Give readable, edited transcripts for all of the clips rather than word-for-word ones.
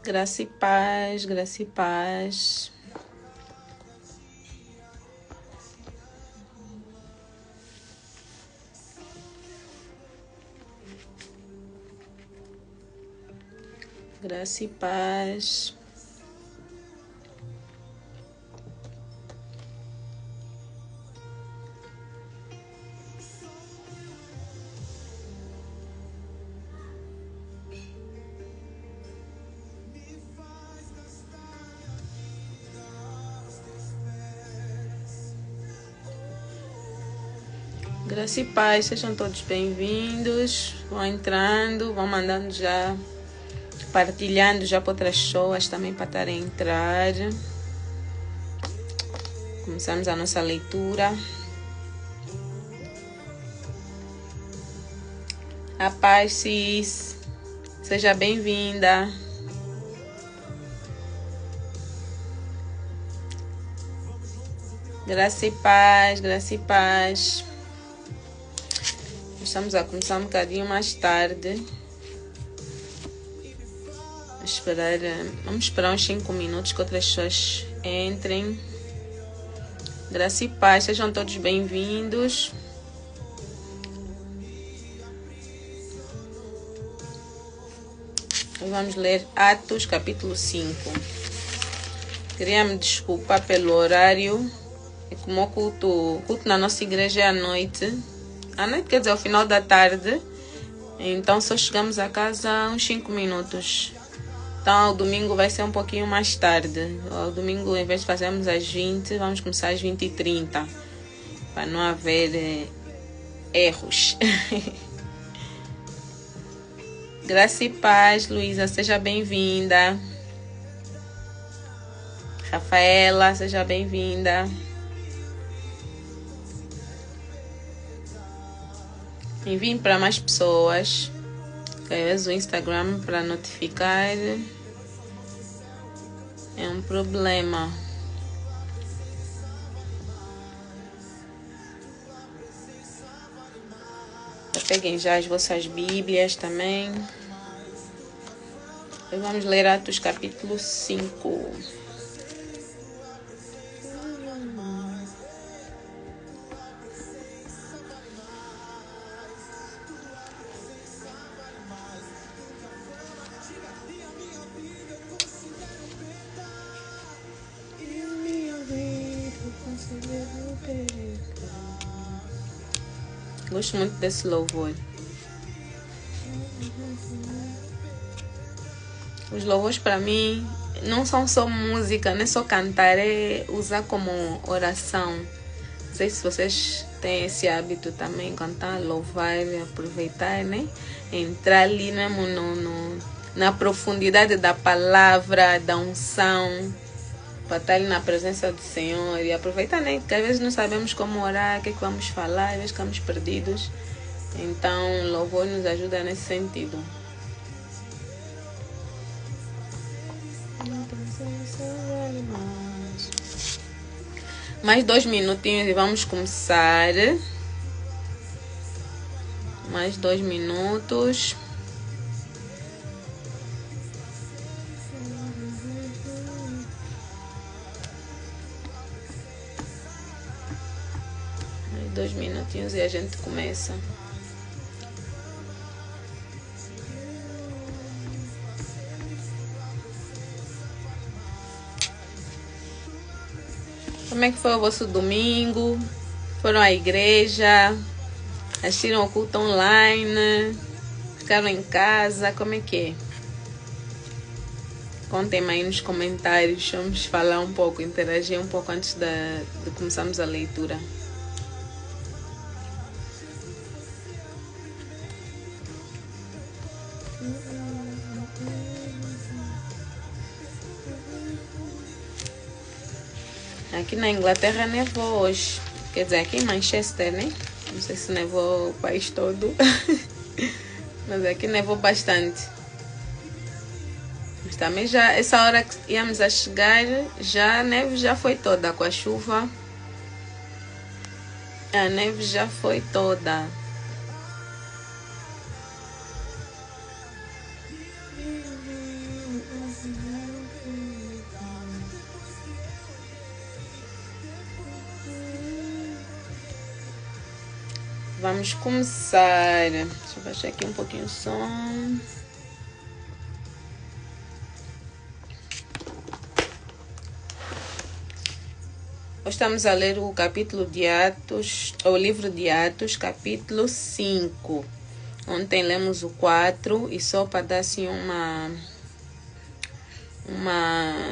Graça e paz, graça e paz. Graça e paz. Graça e paz, sejam todos bem-vindos. Vão entrando, vão mandando já, partilhando já para outras pessoas também para estarem a entrar. Começamos a nossa leitura. A paz, Cis, seja bem-vinda. Graça e paz, graça e paz. Estamos a começar um bocadinho mais tarde. Vamos esperar uns 5 minutos que outras pessoas entrem. Graça e paz, sejam todos bem-vindos. Vamos ler Atos capítulo 5. Queria me desculpar pelo horário. É como o culto na nossa igreja é à noite. À noite quer dizer ao final da tarde. Então só chegamos a casa uns 5 minutos. Então ao domingo vai ser um pouquinho mais tarde. Ao domingo, em vez de fazermos às 20, vamos começar às 20h30. Para não haver erros. Graça e paz, Luísa, seja bem-vinda. Rafaela, seja bem-vinda. Enviem para mais pessoas. Às vezes o Instagram para notificar é um problema. Peguem já as vossas Bíblias também. E vamos ler Atos capítulo 5. Gosto muito desse louvor. Os louvores para mim não são só música, não é só cantar, é usar como oração. Não sei se vocês têm esse hábito também, cantar, louvar, aproveitar, né? Entrar ali mesmo na profundidade da palavra, da unção, para estar ali na presença do Senhor e aproveitar, né? Porque às vezes não sabemos como orar, o que é que vamos falar, às vezes ficamos perdidos. Então, o louvor nos ajuda nesse sentido. Mais 2 minutinhos e vamos começar. Mais 2 minutos. Mais 2 minutinhos e a gente começa. Como é que foi o vosso domingo? Foram à igreja? Assistiram o culto online? Ficaram em casa? Como é que é? Contem aí nos comentários. Vamos falar um pouco, interagir um pouco antes de começarmos a leitura. Aqui na Inglaterra nevou hoje. Quer dizer, aqui em Manchester, né? Não sei se nevou o país todo. Mas aqui nevou bastante. Mas também já, essa hora que íamos a chegar, já a neve já foi toda com a chuva. A neve já foi toda. Vamos começar. Deixa eu baixar aqui um pouquinho o som. Hoje estamos a ler o capítulo de Atos, o livro de Atos, capítulo 5. Ontem lemos o 4 e só para dar assim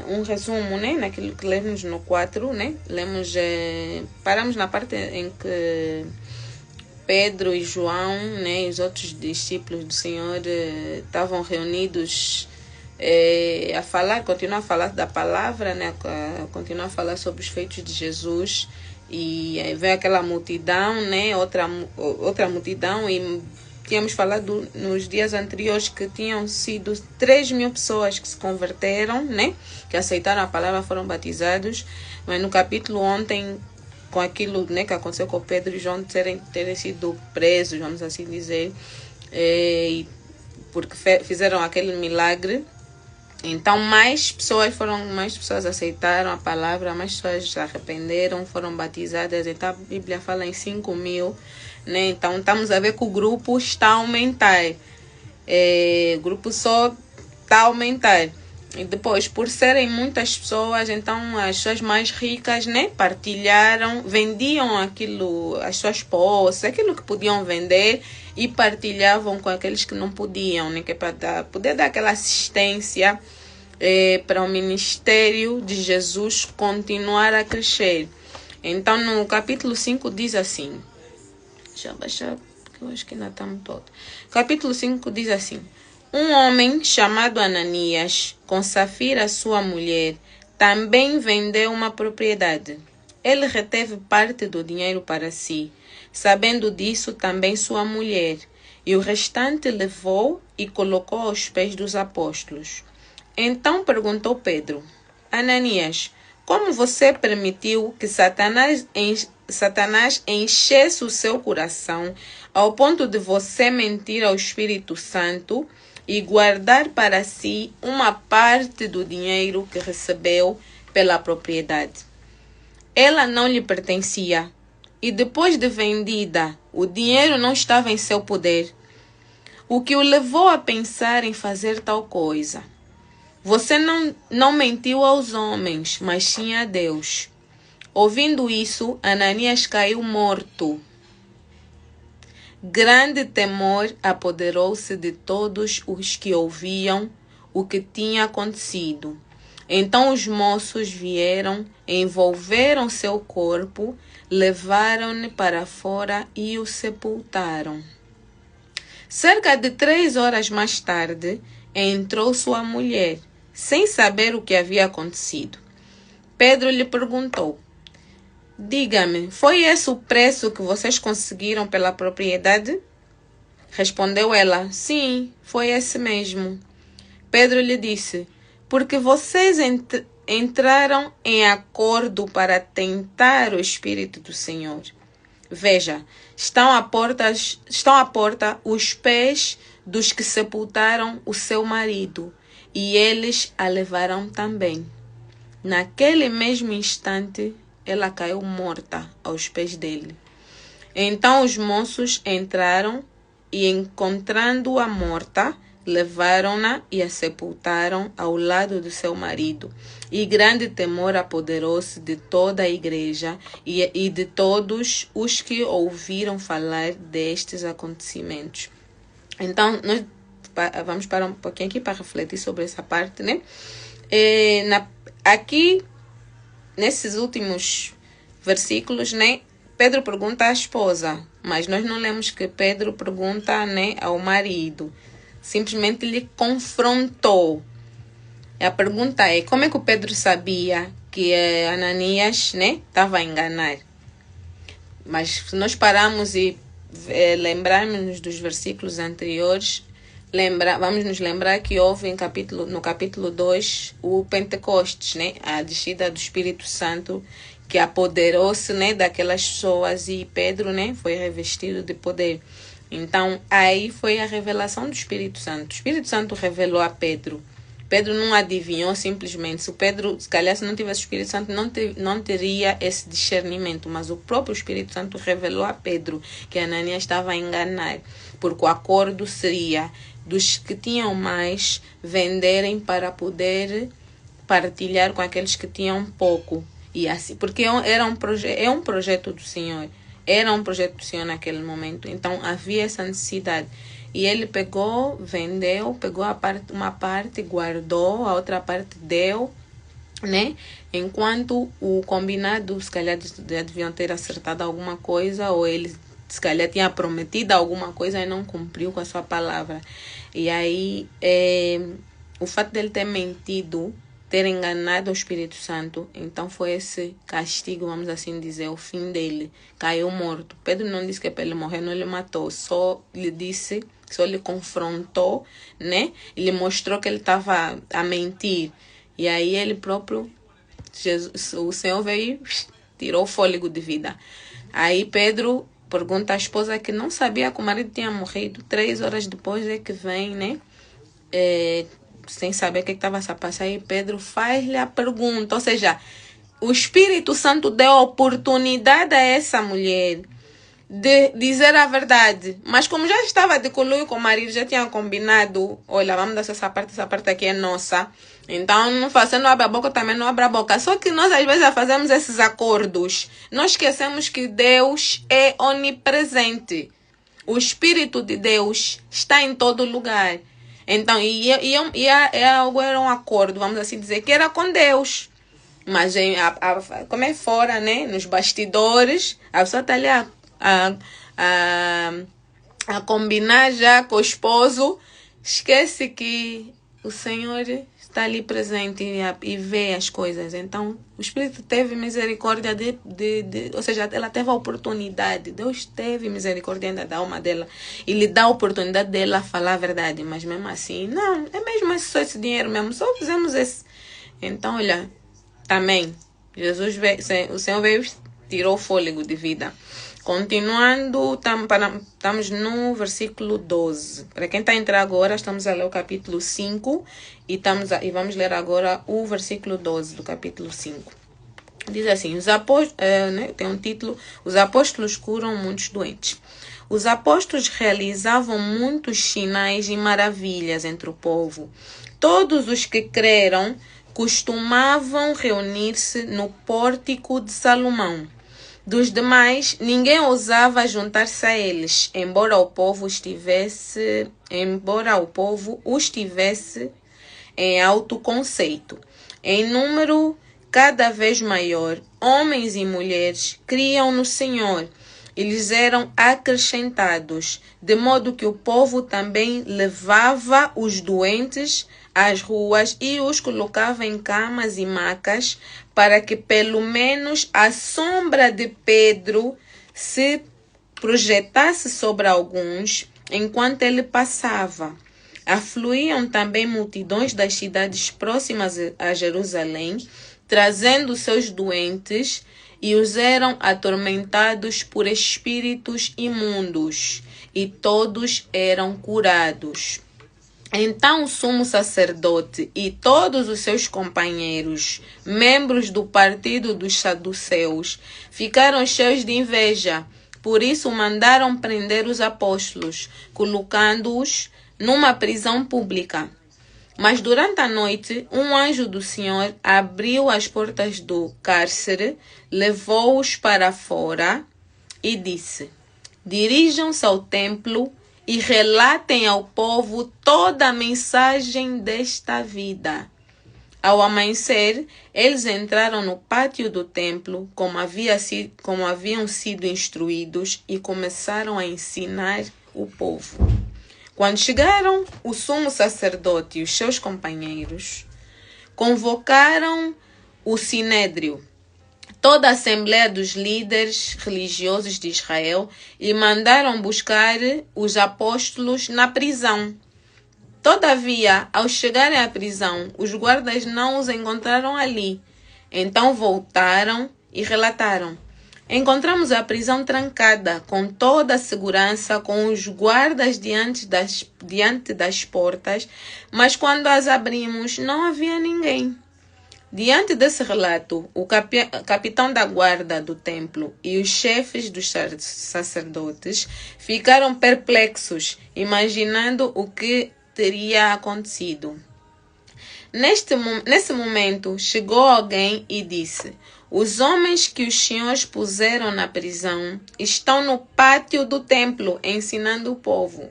um resumo, né, naquilo que lemos no 4, né? Paramos na parte em que Pedro e João, né, e os outros discípulos do Senhor estavam reunidos a falar, continuar a falar da palavra, né, continuar a falar sobre os feitos de Jesus. E aí veio aquela multidão, né, outra multidão, e tínhamos falado nos dias anteriores que tinham sido 3.000 pessoas que se converteram, né, que aceitaram a palavra, foram batizados. Mas no capítulo ontem, com aquilo, né, que aconteceu com Pedro e João terem sido presos, vamos assim dizer, porque fizeram aquele milagre. Então mais pessoas aceitaram a palavra, mais pessoas se arrependeram, foram batizadas. Então a Bíblia fala em 5.000, né? Então estamos a ver que o grupo está a aumentar, o grupo só está a aumentar. E depois, por serem muitas pessoas, então as pessoas mais ricas, né, partilharam, vendiam aquilo, as suas posses, aquilo que podiam vender, e partilhavam com aqueles que não podiam, né, que é para poder dar aquela assistência para o ministério de Jesus continuar a crescer. Então, no capítulo 5 diz assim, deixa eu baixar, porque eu acho que ainda está muito alto. Capítulo 5 diz assim: um homem chamado Ananias, com Safira, sua mulher, também vendeu uma propriedade. Ele reteve parte do dinheiro para si. Sabendo disso, também sua mulher, e o restante levou e colocou aos pés dos apóstolos. Então perguntou Pedro: Ananias, como você permitiu que Satanás enchesse o seu coração ao ponto de você mentir ao Espírito Santo e guardar para si uma parte do dinheiro que recebeu pela propriedade? Ela não lhe pertencia, e depois de vendida, o dinheiro não estava em seu poder. O que o levou a pensar em fazer tal coisa? Você não mentiu aos homens, mas sim a Deus. Ouvindo isso, Ananias caiu morto. Grande temor apoderou-se de todos os que ouviam o que tinha acontecido. Então os moços vieram, envolveram seu corpo, levaram-no para fora e o sepultaram. Cerca de 3 horas mais tarde, entrou sua mulher, sem saber o que havia acontecido. Pedro lhe perguntou: diga-me, foi esse o preço que vocês conseguiram pela propriedade? Respondeu ela: sim, foi esse mesmo. Pedro lhe disse: porque vocês entraram em acordo para tentar o Espírito do Senhor. Veja, estão à porta os pés dos que sepultaram o seu marido, e eles a levarão também. Naquele mesmo instante, ela caiu morta aos pés dele. Então os moços entraram e, encontrando-a morta, levaram-na e a sepultaram ao lado do seu marido. E grande temor apoderou-se de toda a igreja e de todos os que ouviram falar destes acontecimentos. Então, nós vamos parar um pouquinho aqui para refletir sobre essa parte, né? Aqui, nesses últimos versículos, né, Pedro pergunta à esposa, mas nós não lemos que Pedro pergunta, né, ao marido. Simplesmente lhe confrontou. A pergunta é: como é que o Pedro sabia que Ananias, né, estava a enganar? Mas se nós pararmos e lembrarmos dos versículos anteriores, vamos nos lembrar que houve no capítulo 2 o Pentecostes, né, a descida do Espírito Santo, que apoderou-se, né, daquelas pessoas, e Pedro, né, foi revestido de poder. Então, aí foi a revelação do Espírito Santo. O Espírito Santo revelou a Pedro Pedro não adivinhou simplesmente. Se Pedro, se calhar, se não tivesse o Espírito Santo, não teria esse discernimento. Mas o próprio Espírito Santo revelou a Pedro que Ananias estava a enganar. Porque o acordo seria dos que tinham mais venderem para poder partilhar com aqueles que tinham pouco. E assim, porque é um projeto do Senhor. Era um projeto do Senhor naquele momento. Então havia essa necessidade. E ele pegou, vendeu, pegou uma parte, guardou, a outra parte deu, né? Enquanto o combinado, se calhar já deviam ter acertado alguma coisa, ou ele se calhar tinha prometido alguma coisa e não cumpriu com a sua palavra. E aí, o fato dele ter mentido, ter enganado o Espírito Santo, então foi esse castigo, vamos assim dizer, o fim dele. Caiu morto. Pedro não disse que para ele morrer, não lhe matou, só lhe disse, só lhe confrontou, né? Ele mostrou que ele estava a mentir. E aí ele próprio, o Senhor veio, tirou o fôlego de vida. Aí Pedro pergunta à esposa que não sabia que o marido tinha morrido. 3 horas depois é que vem, né? Sem saber o que estava a passar. E Pedro faz-lhe a pergunta. Ou seja, o Espírito Santo deu oportunidade a essa mulher de dizer a verdade. Mas como já estava de conluio com o marido, já tinha combinado, olha, vamos dar essa parte aqui é nossa. Então, você não abre a boca, também não abre a boca. Só que nós, às vezes, já fazemos esses acordos. Nós esquecemos que Deus é onipresente. O Espírito de Deus está em todo lugar. Então, era um acordo, vamos assim dizer, que era com Deus. Mas, como é fora, né? Nos bastidores, a pessoa está ali a combinar já com o esposo. Esquece que o Senhor está ali presente e vê as coisas. Então, o Espírito teve misericórdia ou seja, ela teve a oportunidade. Deus teve misericórdia ainda da alma dela. E lhe dá a oportunidade dela falar a verdade. Mas mesmo assim, não, é mesmo só esse dinheiro mesmo. Só fizemos esse. Então, olha, também, o Senhor veio, tirou o fôlego de vida. Continuando, estamos no versículo 12. Para quem está a entrar agora, estamos a ler o capítulo 5 e vamos ler agora o versículo 12 do capítulo 5. Diz assim, tem um título, os apóstolos curam muitos doentes. Os apóstolos realizavam muitos sinais e maravilhas entre o povo. Todos os que creram costumavam reunir-se no pórtico de Salomão. Dos demais, ninguém ousava juntar-se a eles, embora o povo os tivesse em alto conceito. Em número cada vez maior, homens e mulheres criam no Senhor. Eles eram acrescentados, de modo que o povo também levava os doentes às ruas e os colocava em camas e macas, para que pelo menos a sombra de Pedro se projetasse sobre alguns enquanto ele passava. Afluíam também multidões das cidades próximas a Jerusalém, trazendo seus doentes, e os eram atormentados por espíritos imundos, e todos eram curados. Então o sumo sacerdote e todos os seus companheiros, membros do partido dos saduceus, ficaram cheios de inveja. Por isso mandaram prender os apóstolos, colocando-os numa prisão pública. Mas durante a noite, um anjo do Senhor abriu as portas do cárcere, levou-os para fora e disse: dirijam-se ao templo e relatem ao povo toda a mensagem desta vida. Ao amanhecer, eles entraram no pátio do templo, como haviam sido instruídos, e começaram a ensinar o povo. Quando chegaram, o sumo sacerdote e os seus companheiros convocaram o sinédrio, toda a assembleia dos líderes religiosos de Israel, e mandaram buscar os apóstolos na prisão. Todavia, ao chegarem à prisão, os guardas não os encontraram ali. Então voltaram e relataram: Encontramos a prisão trancada, com toda a segurança, com os guardas diante das portas, mas quando as abrimos, não havia ninguém. Diante desse relato, o capitão da guarda do templo e os chefes dos sacerdotes ficaram perplexos, imaginando o que teria acontecido. Nesse momento, chegou alguém e disse: os homens que os senhores puseram na prisão estão no pátio do templo ensinando o povo.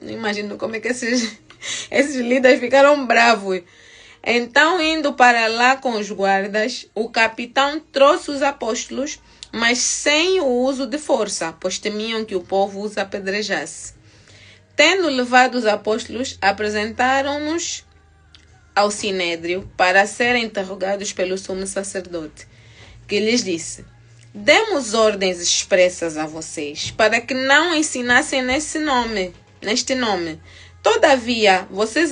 Não imagino como é que esses líderes ficaram bravos. Então, indo para lá com os guardas, o capitão trouxe os apóstolos, mas sem o uso de força, pois temiam que o povo os apedrejasse. Tendo levado os apóstolos, apresentaram-nos ao sinédrio para serem interrogados pelo sumo sacerdote, que lhes disse: demos ordens expressas a vocês para que não ensinassem neste nome. Todavia, vocês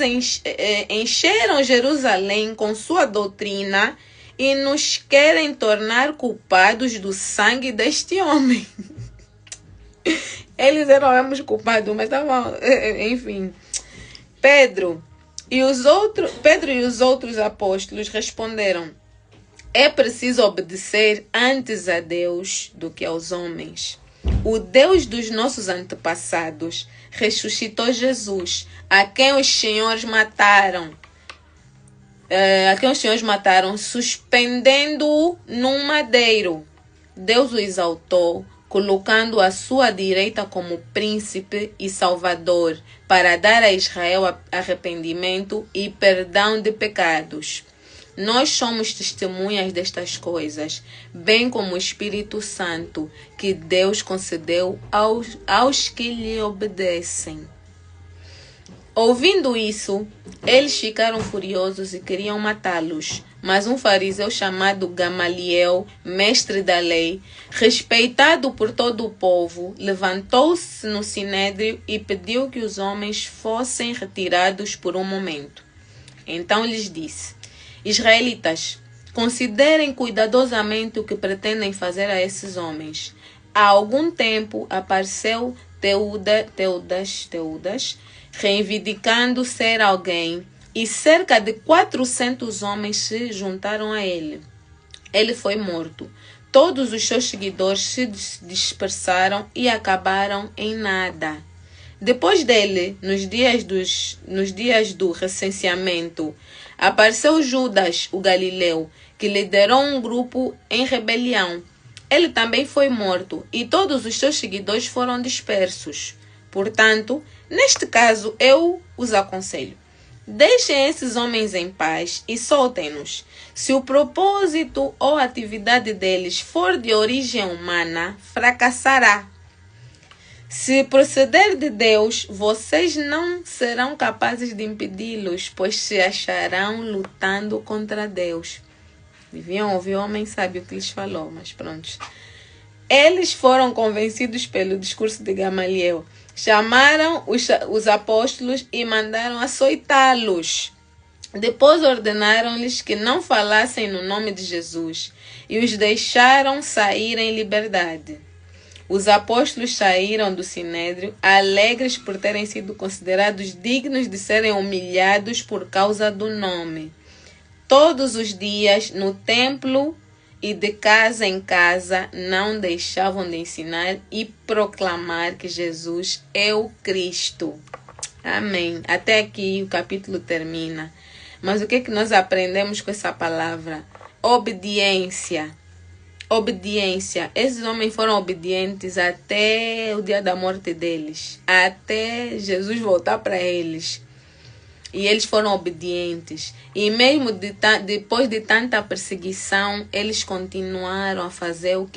encheram Jerusalém com sua doutrina e nos querem tornar culpados do sangue deste homem. Eles eram ambos culpados, mas estavam, enfim. Pedro e os outros apóstolos responderam: é preciso obedecer antes a Deus do que aos homens. O Deus dos nossos antepassados ressuscitou Jesus, a quem os senhores mataram, suspendendo-o num madeiro. Deus o exaltou, colocando à sua direita como príncipe e salvador, para dar a Israel arrependimento e perdão de pecados. Nós somos testemunhas destas coisas, bem como o Espírito Santo, que Deus concedeu aos que lhe obedecem. Ouvindo isso, eles ficaram furiosos e queriam matá-los. Mas um fariseu chamado Gamaliel, mestre da lei, respeitado por todo o povo, levantou-se no sinédrio e pediu que os homens fossem retirados por um momento. Então lhes disse: israelitas, considerem cuidadosamente o que pretendem fazer a esses homens. Há algum tempo apareceu Teudas, reivindicando ser alguém, e cerca de 400 homens se juntaram a ele. Ele foi morto. Todos os seus seguidores se dispersaram e acabaram em nada. Depois dele, nos dias do recenseamento, apareceu Judas, o Galileu, que liderou um grupo em rebelião. Ele também foi morto e todos os seus seguidores foram dispersos. Portanto, neste caso, eu os aconselho: deixem esses homens em paz e soltem-nos. Se o propósito ou atividade deles for de origem humana, fracassará. Se proceder de Deus, vocês não serão capazes de impedi-los, pois se acharão lutando contra Deus. Deviam ouvir o homem sábio que lhes falou, mas pronto. Eles foram convencidos pelo discurso de Gamaliel. Chamaram os apóstolos e mandaram açoitá-los. Depois ordenaram-lhes que não falassem no nome de Jesus e os deixaram sair em liberdade. Os apóstolos saíram do sinédrio alegres por terem sido considerados dignos de serem humilhados por causa do nome. Todos os dias, no templo e de casa em casa, não deixavam de ensinar e proclamar que Jesus é o Cristo. Amém. Até aqui o capítulo termina. Mas o que é que nós aprendemos com essa palavra? Obediência. Obediência. Esses homens foram obedientes até o dia da morte deles, até Jesus voltar para eles. E eles foram obedientes. E mesmo depois de tanta perseguição, eles continuaram a fazer o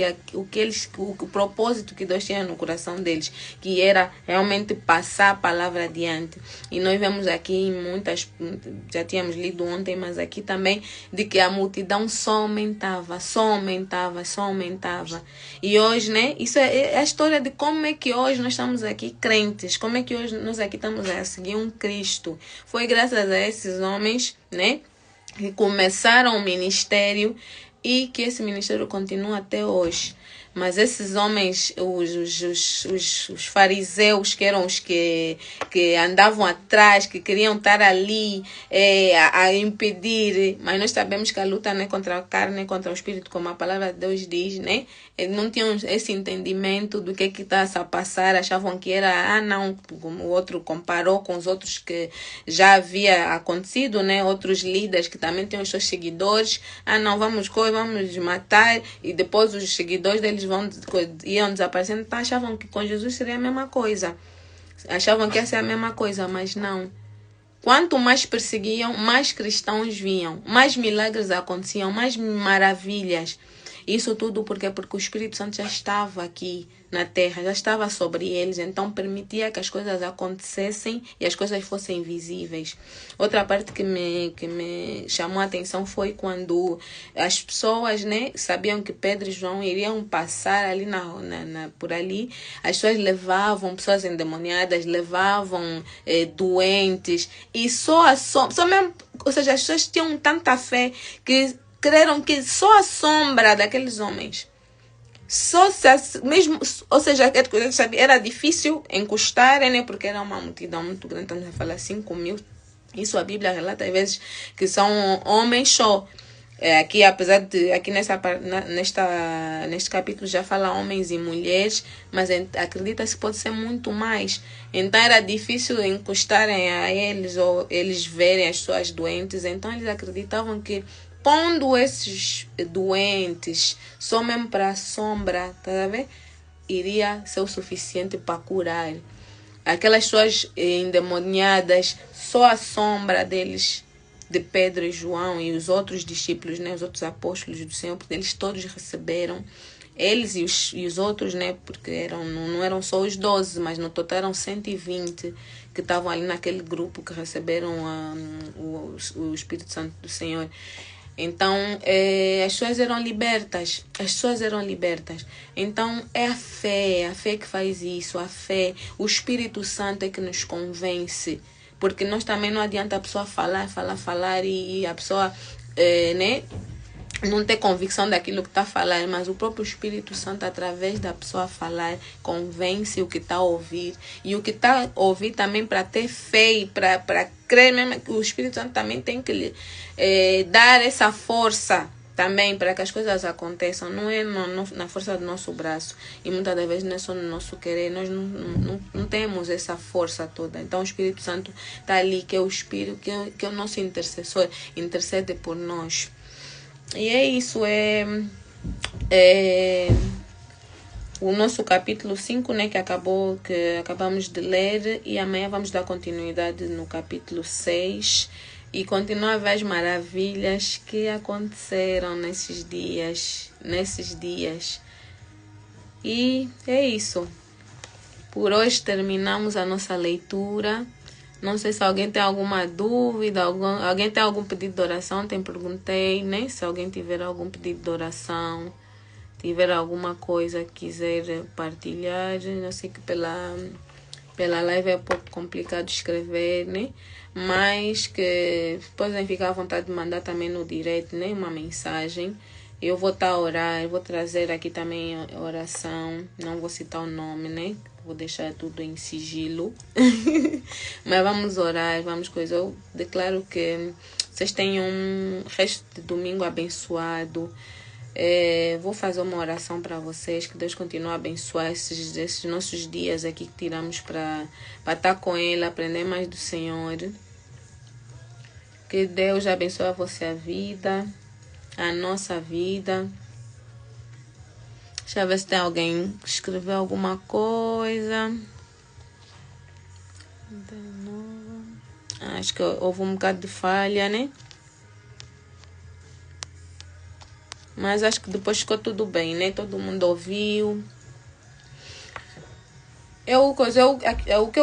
propósito que Deus tinha no coração deles, que era realmente passar a palavra adiante. E nós vemos aqui em muitas, já tínhamos lido ontem, mas aqui também, de que a multidão só aumentava. E hoje, né? Isso é a história de como é que hoje nós estamos aqui crentes, como é que hoje nós aqui estamos a seguir um Cristo. Foi graças a esses homens, né, que começaram o ministério e que esse ministério continua até hoje. Mas esses homens, os fariseus, que eram os que andavam atrás, que queriam estar ali a impedir, mas nós sabemos que a luta não é contra a carne, é contra o espírito, como a palavra de Deus diz, né? Eles não tinham esse entendimento do que está a passar, achavam que era, não, como o outro comparou com os outros que já havia acontecido, né? Outros líderes que também têm os seus seguidores, não, vamos matar, e depois os seguidores deles iam desaparecendo. Então achavam que com Jesus seria a mesma coisa, achavam que ia ser a mesma coisa, mas não. Quanto mais perseguiam, mais cristãos vinham, mais milagres aconteciam, mais maravilhas. Isso tudo porque o Espírito Santo já estava aqui na terra, já estava sobre eles, então permitia que as coisas acontecessem e as coisas fossem visíveis. Outra parte que me chamou a atenção foi quando as pessoas, né, sabiam que Pedro e João iriam passar ali por ali. As pessoas levavam pessoas endemoniadas, levavam doentes, e só mesmo, ou seja, as pessoas tinham tanta fé que creram que só a sombra daqueles homens, mesmo, ou seja, era difícil encostar, né, porque era uma multidão muito grande, estamos a falar 5.000. Isso a Bíblia relata às vezes que são homens só. Aqui, apesar de aqui neste capítulo já fala homens e mulheres, mas acredita-se que pode ser muito mais. Então era difícil encostarem a eles ou eles verem as pessoas doentes. Então eles acreditavam que pondo esses doentes só mesmo para a sombra, tá a ver? Iria ser o suficiente para curar. Aquelas pessoas endemoniadas, só a sombra deles, de Pedro e João e os outros discípulos, né, os outros apóstolos do Senhor, porque eles todos receberam, eles e os outros, né, porque não eram só os 12, mas no total eram 120 que estavam ali naquele grupo que receberam o Espírito Santo do Senhor. Então, as pessoas eram libertas. Então, é a fé que faz isso, a fé. O Espírito Santo é que nos convence. Porque nós também não adianta a pessoa falar e a pessoa né, não ter convicção daquilo que está a falar, mas o próprio Espírito Santo, através da pessoa falar, convence o que está a ouvir. E o que está a ouvir também, para ter fé e para crer mesmo, o Espírito Santo também tem que lhe dar essa força também para que as coisas aconteçam. Não é na força do nosso braço, e muitas das vezes não é só no nosso querer. Nós não temos essa força toda. Então o Espírito Santo está ali, que é o Espírito, que é o nosso intercessor, intercede por nós. E é isso, o nosso capítulo 5, né, que acabamos de ler, e amanhã vamos dar continuidade no capítulo 6 e continuar a ver as maravilhas que aconteceram nesses dias. E é isso. Por hoje terminamos a nossa leitura. Não sei se alguém tem alguma dúvida, alguém tem algum pedido de oração, perguntei, né? Se alguém tiver algum pedido de oração, tiver alguma coisa que quiser partilhar. Eu sei que pela live é um pouco complicado escrever, né? Mas que podem ficar à vontade de mandar também no direct, né? Uma mensagem. Eu vou estar a orar, eu vou trazer aqui também a oração, não vou citar o nome, né? Vou deixar tudo em sigilo. Mas vamos orar, vamos coisar. Eu declaro que vocês tenham um resto de domingo abençoado. Vou fazer uma oração para vocês, que Deus continue a abençoar esses nossos dias aqui que tiramos para estar com Ele, aprender mais do Senhor. Que Deus abençoe a vossa vida, a nossa vida. Deixa eu ver se tem alguém que escreveu alguma coisa. Acho que houve um bocado de falha, né? Mas acho que depois ficou tudo bem, né? Todo mundo ouviu.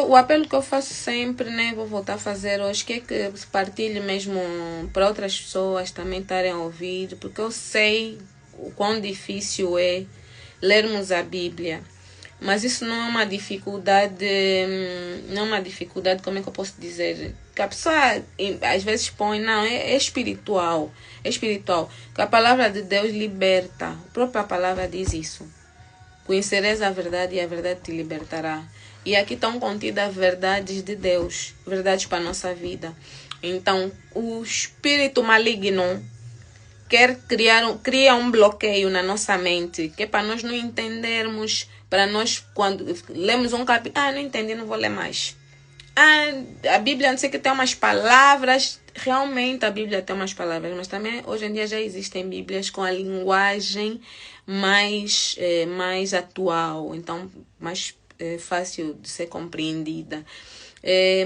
O apelo que eu faço sempre, né? Vou voltar a fazer hoje, que é que se partilhe mesmo para outras pessoas também estarem a ouvir. Porque eu sei o quão difícil é lermos a Bíblia. Mas isso não é uma dificuldade, como é que eu posso dizer? Que a pessoa às vezes põe, não, é espiritual. É espiritual. Que a palavra de Deus liberta. A própria palavra diz isso. Conhecereis a verdade e a verdade te libertará. E aqui estão contidas verdades de Deus, verdades para a nossa vida. Então, o espírito maligno cria um bloqueio na nossa mente, que é para nós não entendermos, para nós, quando lemos um capítulo, não entendi, não vou ler mais. A Bíblia, não sei que tem umas palavras, realmente a Bíblia tem umas palavras, mas também hoje em dia já existem Bíblias com a linguagem mais atual, então mais fácil de ser compreendida.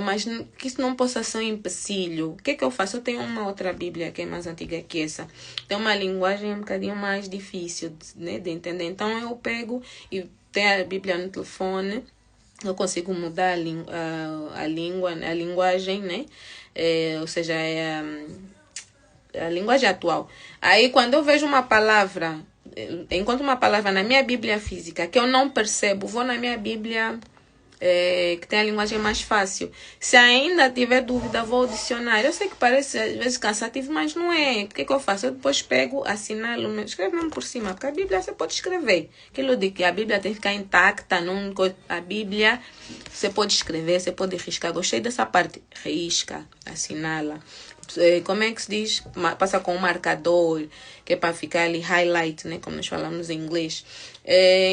Mas que isso não possa ser um empecilho. O que é que eu faço? Eu tenho uma outra Bíblia que é mais antiga que essa. Tem uma linguagem um bocadinho mais difícil de entender. Então eu pego e tenho a Bíblia no telefone. Eu consigo mudar a linguagem, né? Ou seja, a linguagem atual. Aí quando eu vejo uma palavra, encontro uma palavra na minha Bíblia física que eu não percebo, vou na minha Bíblia que tem a linguagem mais fácil. Se ainda tiver dúvida, vou ao dicionário. Eu sei que parece às vezes cansativo, mas não é. O que eu faço? Eu depois pego, assinalo, escrevo mesmo por cima, porque a Bíblia você pode escrever. Aquilo de que a Bíblia tem que ficar intacta, a Bíblia você pode escrever, você pode riscar. Gostei dessa parte. Risca, assinala. Como é que se diz? Passa com um marcador, que é para ficar ali highlight, né? Como nós falamos em inglês.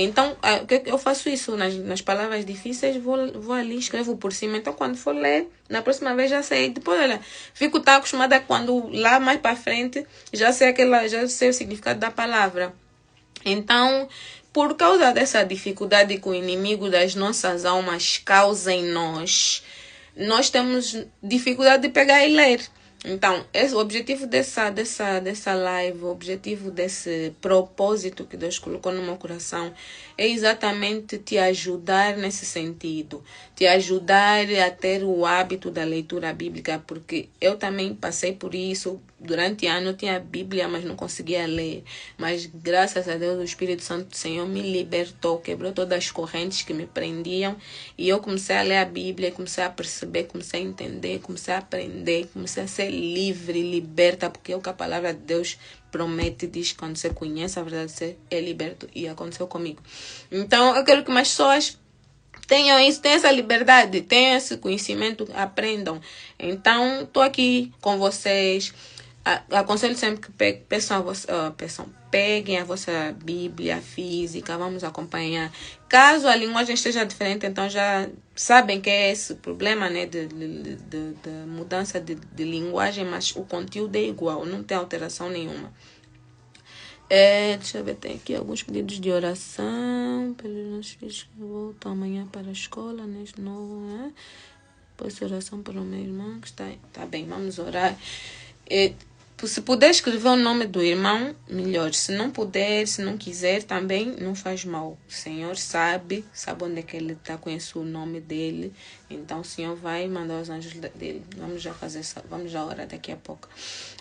Então, eu faço isso nas palavras difíceis, vou ali, escrevo por cima. Então, quando for ler, na próxima vez já sei. Depois, olha, fico tão acostumada quando lá mais para frente já sei o significado da palavra. Então, por causa dessa dificuldade que o inimigo das nossas almas causa em nós temos dificuldade de pegar e ler. Então, o objetivo dessa live, o objetivo desse propósito que Deus colocou no meu coração é exatamente te ajudar nesse sentido. Te ajudar a ter o hábito da leitura bíblica, porque eu também passei por isso. Durante anos eu tinha a Bíblia, mas não conseguia ler. Mas graças a Deus o Espírito Santo do Senhor me libertou, quebrou todas as correntes que me prendiam. E eu comecei a ler a Bíblia, comecei a perceber, comecei a entender, comecei a aprender, comecei a ser livre, liberta, porque é o que a palavra de Deus promete, diz que quando você conhece a verdade, você é liberto. E aconteceu comigo. Então eu quero que mais pessoas tenham isso, tenham essa liberdade, tenham esse conhecimento, aprendam. Então estou aqui com vocês. Aconselho sempre que peguem a vossa Bíblia física, vamos acompanhar. Caso a linguagem esteja diferente, então já sabem que é esse problema, né, de mudança de linguagem, mas o conteúdo é igual, não tem alteração nenhuma. Deixa eu ver, tem aqui alguns pedidos de oração pelos nossos filhos que voltam amanhã para a escola, né, de novo, né? Pois oração para o meu irmão que está aí. Tá bem, vamos orar. Se puder escrever o nome do irmão, melhor. Se não puder, se não quiser, também não faz mal. O Senhor sabe onde é que ele está, conhece o nome dele. Então o Senhor vai mandar os anjos dele. Vamos já orar daqui a pouco.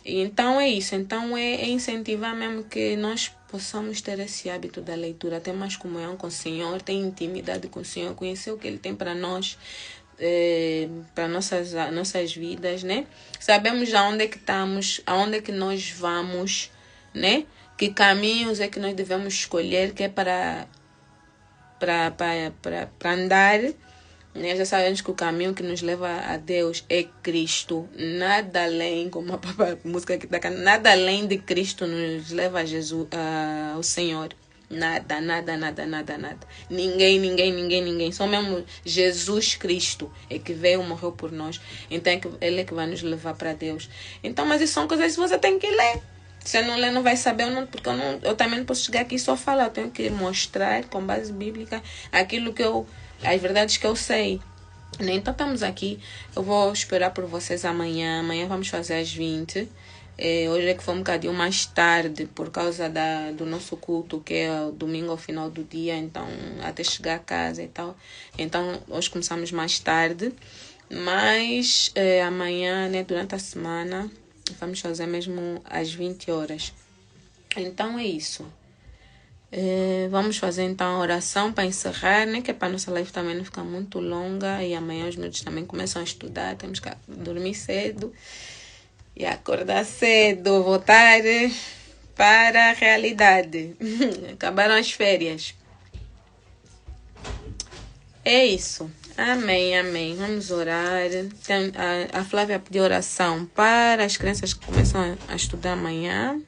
E então é isso. Então é incentivar mesmo que nós possamos ter esse hábito da leitura, ter mais comunhão com o Senhor, ter intimidade com o Senhor, conhecer o que ele tem para nós. Para nossas vidas, né? Sabemos aonde é que estamos, aonde é que nós vamos, né? Que caminhos é que nós devemos escolher, que é para andar, né? Já sabemos que o caminho que nos leva a Deus é Cristo, nada além, como a música que está cantando, nada além de Cristo nos leva a Jesus, ao Senhor. Nada. Ninguém. Só mesmo Jesus Cristo é que veio, morreu por nós. Então ele é que vai nos levar para Deus. Então, mas isso são coisas que você tem que ler. Se não ler, não vai saber. Porque eu também não posso chegar aqui e só falar. Eu tenho que mostrar com base bíblica aquilo que as verdades que eu sei. Então estamos aqui. Eu vou esperar por vocês amanhã. Amanhã vamos fazer às 20. Hoje é que foi um bocadinho mais tarde por causa do nosso culto, que é o domingo ao final do dia, então até chegar a casa e tal. Então hoje começamos mais tarde, mas amanhã, né, durante a semana vamos fazer mesmo às 20 horas. Então é isso. Vamos fazer então a oração para encerrar, né, que é para a nossa live também não ficar muito longa, e amanhã os meus também começam a estudar, temos que dormir cedo e acordar cedo, voltar para a realidade. Acabaram as férias. É isso. Amém, amém. Vamos orar. A Flávia pediu oração para as crianças que começam a estudar amanhã.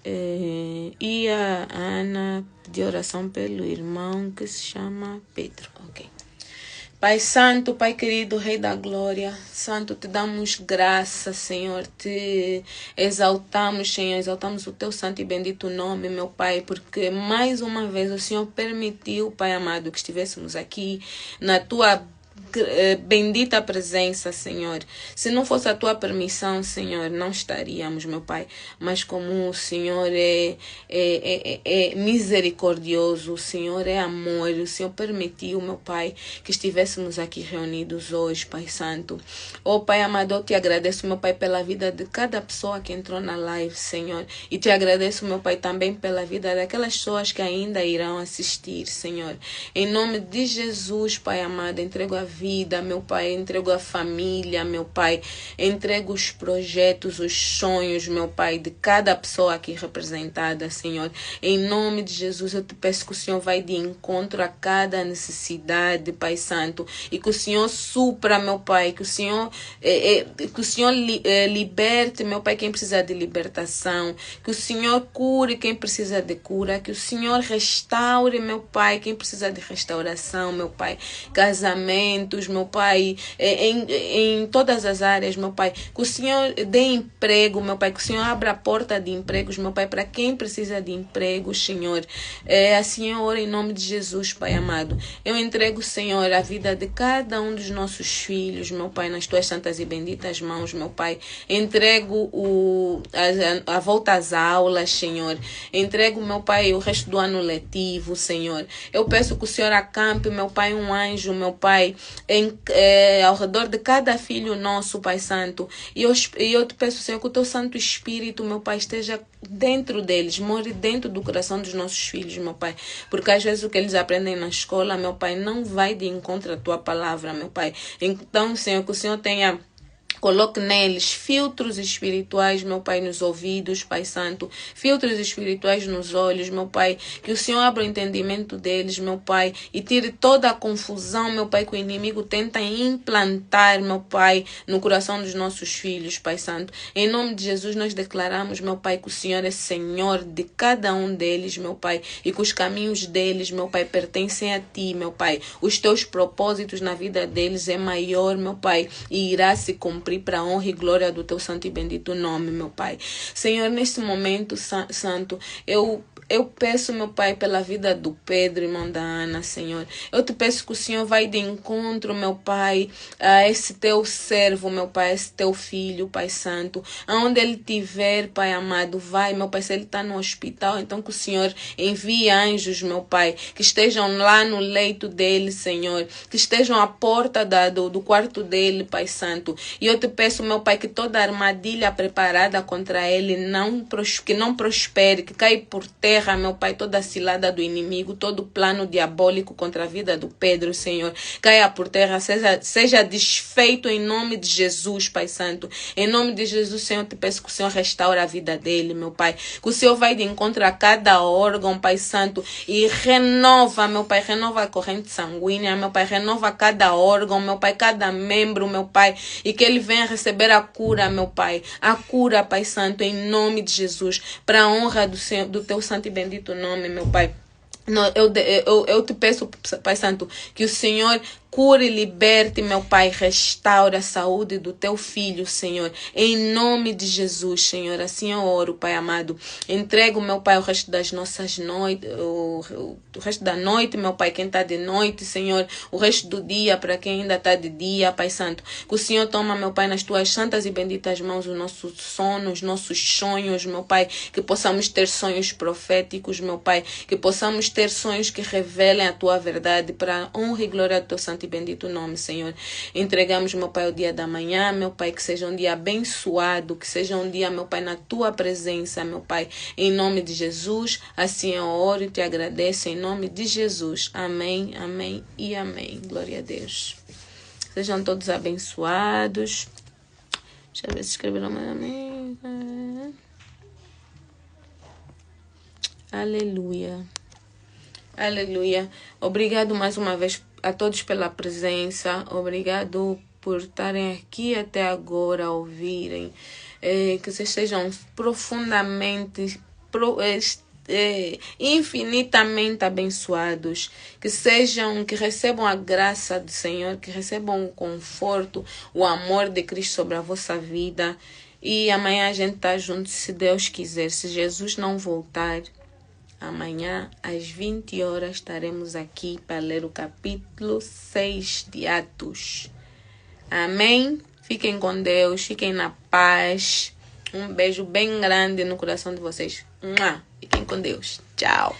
E a Ana pediu oração pelo irmão que se chama Pedro. Ok. Pai Santo, Pai querido, Rei da Glória, Santo, te damos graça, Senhor, te exaltamos, Senhor, exaltamos o teu santo e bendito nome, meu Pai, porque mais uma vez o Senhor permitiu, Pai amado, que estivéssemos aqui na tua bendita presença, Senhor. Se não fosse a tua permissão, Senhor, não estaríamos, meu Pai. Mas como o Senhor é misericordioso, o Senhor é amor, o Senhor permitiu, meu Pai, que estivéssemos aqui reunidos hoje, Pai Santo. Oh, Pai amado, eu te agradeço, meu Pai, pela vida de cada pessoa que entrou na live, Senhor. E te agradeço, meu Pai, também pela vida daquelas pessoas que ainda irão assistir, Senhor. Em nome de Jesus, Pai amado, entrego a vida, meu Pai, entrego a família, meu Pai, entrego os projetos, os sonhos, meu Pai, de cada pessoa aqui representada, Senhor. Em nome de Jesus, eu te peço que o Senhor vai de encontro a cada necessidade, Pai Santo, e que o Senhor supra, meu Pai, que o Senhor liberte, meu Pai, quem precisa de libertação, que o Senhor cure quem precisa de cura, que o Senhor restaure, meu Pai, quem precisa de restauração, meu Pai, casamentos, meu Pai, em todas as áreas, meu Pai, que o Senhor dê emprego, meu Pai, que o Senhor abra a porta de empregos, meu Pai, para quem precisa de emprego, Senhor. Assim eu oro em nome de Jesus, Pai amado. Eu entrego, Senhor, a vida de cada um dos nossos filhos, meu Pai, nas tuas santas e benditas mãos, meu Pai. Entrego a volta às aulas, Senhor. Entrego, meu Pai, o resto do ano letivo, Senhor. Eu peço que o Senhor acampe, meu Pai, um anjo, meu Pai, ao redor de cada filho nosso, Pai Santo. E eu te peço, Senhor, que o teu Santo Espírito, meu Pai, esteja dentro deles, more dentro do coração dos nossos filhos, meu Pai. Porque às vezes o que eles aprendem na escola, meu Pai, não vai de encontro à tua palavra, meu Pai. Então, Senhor, que o Senhor tenha... Coloque neles filtros espirituais, meu Pai, nos ouvidos, Pai Santo. Filtros espirituais nos olhos, meu Pai. Que o Senhor abra o entendimento deles, meu Pai. E tire toda a confusão, meu Pai, que o inimigo tenta implantar, meu Pai, no coração dos nossos filhos, Pai Santo. Em nome de Jesus, nós declaramos, meu Pai, que o Senhor é Senhor de cada um deles, meu Pai. E que os caminhos deles, meu Pai, pertencem a Ti, meu Pai. Os Teus propósitos na vida deles é maior, meu Pai. E irá se cumprir para a honra e glória do teu santo e bendito nome, meu Pai. Senhor, neste momento, Santo, eu peço, meu Pai, pela vida do Pedro, irmão da Ana, Senhor. Eu te peço que o Senhor vai de encontro, meu Pai, a esse teu servo, meu Pai, a esse teu filho, Pai Santo. Aonde ele estiver, Pai amado, vai, meu Pai, se ele está no hospital, então que o Senhor envie anjos, meu Pai, que estejam lá no leito dele, Senhor, que estejam à porta do quarto dele, Pai Santo. E eu te peço, meu Pai, que toda armadilha preparada contra ele que não prospere, que caia por terra, meu Pai, toda a cilada do inimigo, todo o plano diabólico contra a vida do Pedro, Senhor, caia por terra, seja desfeito em nome de Jesus, Pai Santo. Em nome de Jesus, Senhor, te peço que o Senhor restaure a vida dele, meu Pai, que o Senhor vai de encontro a cada órgão, Pai Santo, e renova, meu Pai, renova a corrente sanguínea, meu Pai, renova cada órgão, meu Pai, cada membro, meu Pai, e que ele venha receber a cura, meu Pai, a cura, Pai Santo, em nome de Jesus, para a honra do teu santo e bendito nome, meu Pai. Eu te peço, Pai Santo, que o Senhor cure e liberte, meu Pai, restaure a saúde do teu filho, Senhor, em nome de Jesus, Senhor. Assim eu oro, Pai amado. Entrego, meu Pai, o resto das nossas noites, o resto da noite, meu Pai, quem está de noite, Senhor, o resto do dia, para quem ainda está de dia, Pai Santo. Que o Senhor toma, meu Pai, nas tuas santas e benditas mãos o nosso sono, os nossos sonhos, meu Pai, que possamos ter sonhos proféticos, meu Pai, que possamos ter sonhos que revelem a tua verdade para a honra e glória do teu santo e bendito nome, Senhor. Entregamos, meu Pai, o dia da manhã, meu Pai, que seja um dia abençoado, que seja um dia, meu Pai, na tua presença, meu Pai, em nome de Jesus. Assim eu oro e te agradeço em nome de Jesus. Amém, amém e amém. Glória a Deus. Sejam todos abençoados. Deixa eu ver se escreveram mais amém. Aleluia. Aleluia. Obrigado mais uma vez a todos pela presença. Obrigado por estarem aqui até agora a ouvirem. Que vocês sejam profundamente, infinitamente abençoados. Que recebam a graça do Senhor, que recebam o conforto, o amor de Cristo sobre a vossa vida. E amanhã a gente tá junto, se Deus quiser. Se Jesus não voltar, amanhã, às 20 horas, estaremos aqui para ler o capítulo 6 de Atos. Amém? Fiquem com Deus, fiquem na paz. Um beijo bem grande no coração de vocês. Fiquem com Deus. Tchau.